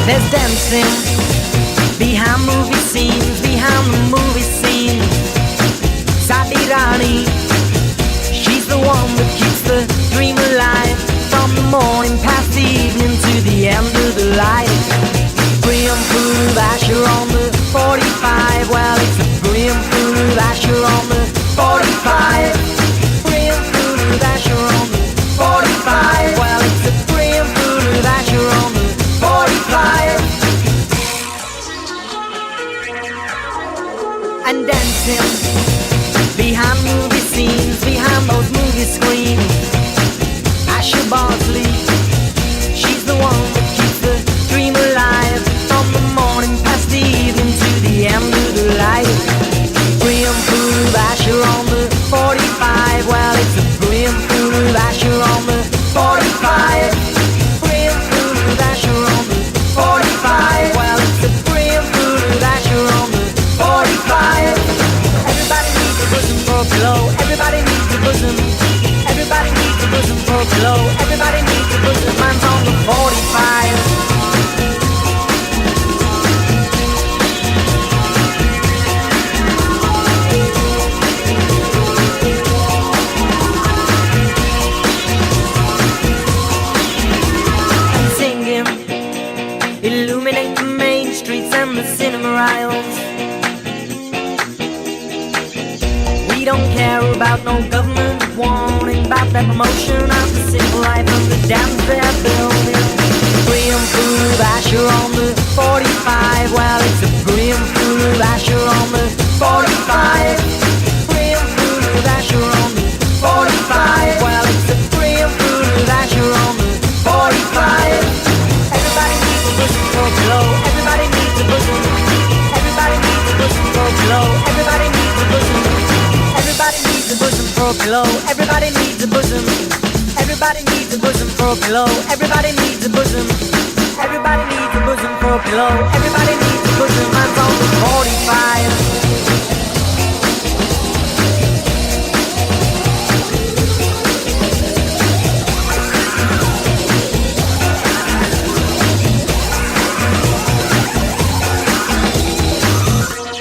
There's dancing behind movie scenes, behind the movie scene. Sadi Rani, she's the one that keeps the dream alive. From the morning past the evening to the end of the light. Brimful of Asha on the 45. Well, it's a brimful of Asha on the 45. Brimful of Asha on the 45. Well, it's a brimful of Asha on the 45. And dancing behind movie scenes, behind those movie screens. Asha Barsley, she's the one that keeps the dream alive. From the morning past the evening to the end of the light. Brimful of Asha on the 45. Well, it's a brimful of Asha on the 45. Brimful of Asha on the 45. Well, it's a brimful of Asha on the 45. Everybody needs a bosom for a pillow. Everybody needs a bosom. Everybody needs a bosom for a pillow. Everybody needs a bosom. Mine's on the 45. Illuminate the main streets and the cinema aisles. We don't care about no government warning about that promotion of the civil life and the dams they're building. Brimful of Asha on the 45. Well, it's a brimful of Asha on the 45. Brimful of Asha on the 45. Well, it's a brimful of Asha on the 45. Everybody needs a bosom for a pillow. Everybody needs a bosom. Everybody needs a bosom for a pillow. Everybody needs a bosom. Everybody needs a bosom for a pillow. Everybody needs a bosom. Everybody needs a bosom for a pillow. Everybody needs a bosom. Everybody needs a bosom for a pillow. Everybody needs